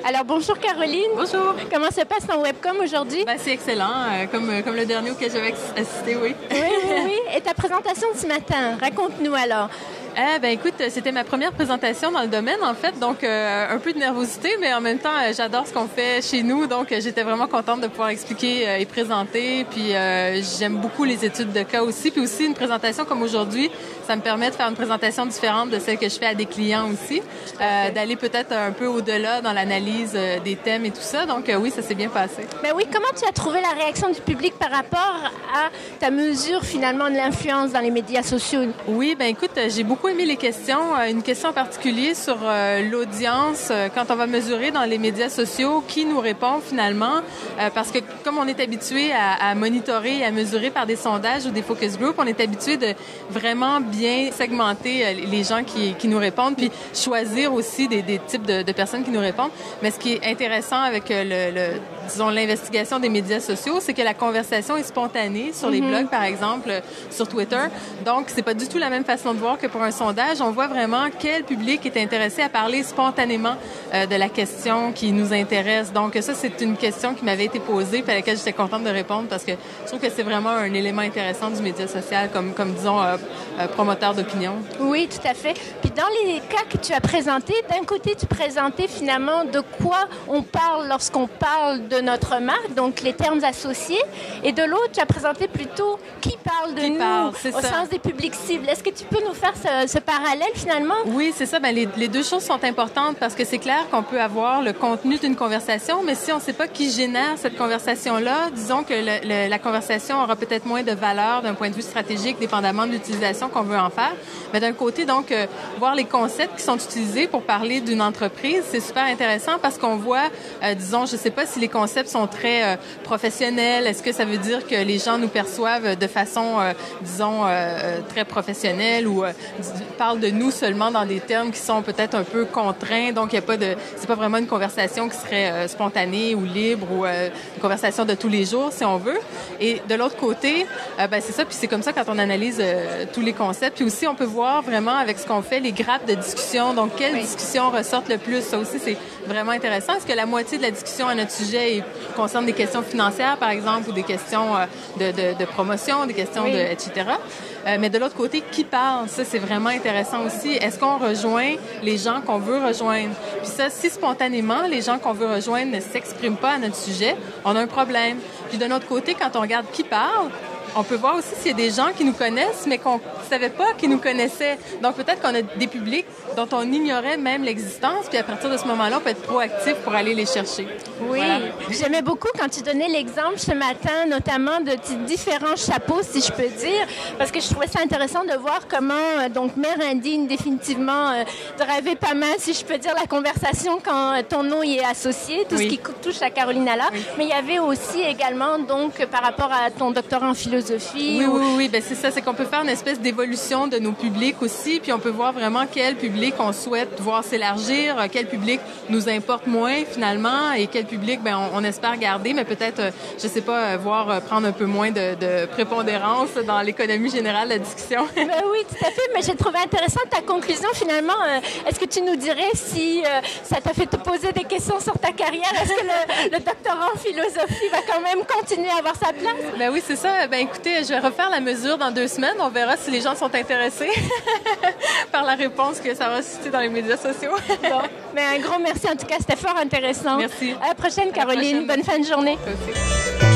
Alors, bonjour Caroline. Bonjour. Comment se passe ton webcom aujourd'hui? Ben, c'est excellent, comme le dernier auquel j'avais assisté, oui. Oui. Et ta présentation de ce matin, raconte-nous alors. Écoute, c'était ma première présentation dans le domaine, en fait, donc un peu de nervosité, mais en même temps, j'adore ce qu'on fait chez nous, donc j'étais vraiment contente de pouvoir expliquer et présenter, puis j'aime beaucoup les études de cas aussi, puis aussi une présentation comme aujourd'hui, ça me permet de faire une présentation différente de celle que je fais à des clients aussi, d'aller peut-être un peu au-delà dans l'analyse des thèmes et tout ça, donc oui, ça s'est bien passé. Ben oui, comment tu as trouvé la réaction du public par rapport à ta mesure finalement de l'influence dans les médias sociaux? Oui, ben écoute, j'ai beaucoup aimé les questions. Une question en particulier sur l'audience, quand on va mesurer dans les médias sociaux, qui nous répond finalement, parce que comme on est habitué à monitorer et à mesurer par des sondages ou des focus groups, on est habitué de vraiment bien segmenter les gens qui nous répondent, puis choisir aussi des types de personnes qui nous répondent. Mais ce qui est intéressant avec disons, l'investigation des médias sociaux, c'est que la conversation est spontanée sur les blogs, par exemple, sur Twitter. Donc, c'est pas du tout la même façon de voir que pour un sondage. On voit vraiment quel public est intéressé à parler spontanément de la question qui nous intéresse. Donc, ça, c'est une question qui m'avait été posée puis à laquelle j'étais contente de répondre parce que je trouve que c'est vraiment un élément intéressant du média social comme disons, promoteur d'opinion. Oui, tout à fait. Puis dans les cas que tu as présentés, d'un côté, tu présentais finalement de quoi on parle lorsqu'on parle de notre marque, donc les termes associés, et de l'autre, tu as présenté plutôt qui parle de nous au sens des publics cibles. Est-ce que tu peux nous faire ce parallèle finalement? Oui, c'est ça. Ben, les deux choses sont importantes parce que c'est clair qu'on peut avoir le contenu d'une conversation, mais si on ne sait pas qui génère cette conversation-là, disons que la conversation aura peut-être moins de valeur d'un point de vue stratégique, dépendamment de l'utilisation qu'on veut en faire. Mais d'un côté, donc, voir les concepts qui sont utilisés pour parler d'une entreprise, c'est super intéressant parce qu'on voit, disons, je ne sais pas si les concepts sont très professionnels. Est-ce que ça veut dire que les gens nous perçoivent de façon, disons, très professionnelle ou parlent de nous seulement dans des termes qui sont peut-être un peu contraints. Donc, il y a pas c'est pas vraiment une conversation qui serait spontanée ou libre ou une conversation de tous les jours, si on veut. Et de l'autre côté, c'est ça. Puis c'est comme ça quand on analyse tous les concepts. Puis aussi, on peut voir vraiment avec ce qu'on fait les grappes de discussion. Donc, quelles discussions ressortent le plus? Ça aussi, c'est vraiment intéressant. Est-ce que la moitié de la discussion à notre sujet concerne des questions financières, par exemple, ou des questions de promotion, des questions etc. Mais de l'autre côté, qui parle? Ça, c'est vraiment intéressant aussi. Est-ce qu'on rejoint les gens qu'on veut rejoindre? Puis ça, si spontanément, les gens qu'on veut rejoindre ne s'expriment pas à notre sujet, on a un problème. Puis de notre côté, quand on regarde qui parle, on peut voir aussi s'il y a des gens qui nous connaissent, mais qu'on ne savait pas qu'ils nous connaissaient. Donc, peut-être qu'on a des publics dont on ignorait même l'existence, puis à partir de ce moment-là, on peut être proactif pour aller les chercher. Oui, voilà. J'aimais beaucoup quand tu donnais l'exemple ce matin, notamment de différents chapeaux, si je peux dire, parce que je trouvais ça intéressant de voir comment, donc, Mère Indigne, définitivement, drivait pas mal, si je peux dire, la conversation quand ton nom y est associé, tout ce qui touche à Caroline Alla. Mais il y avait aussi également, donc, par rapport à ton doctorat en philosophie. Oui, ben c'est ça, c'est qu'on peut faire une espèce d'évolution de nos publics aussi, puis on peut voir vraiment quel public on souhaite voir s'élargir, quel public nous importe moins finalement, et quel public on espère garder, mais peut-être, je sais pas, prendre un peu moins de prépondérance dans l'économie générale de la discussion. Ben oui, tout à fait, mais j'ai trouvé intéressante ta conclusion finalement. Est-ce que tu nous dirais si ça t'a fait te poser des questions sur ta carrière? Est-ce que le doctorat en philosophie va quand même continuer à avoir sa place? Ben oui, c'est ça. Ben écoutez, je vais refaire la mesure dans 2 semaines. On verra si les gens sont intéressés par la réponse que ça va susciter dans les médias sociaux. Bon. Mais un gros merci en tout cas, c'était fort intéressant. Merci. À la prochaine, Caroline. Bonne fin de journée. Merci.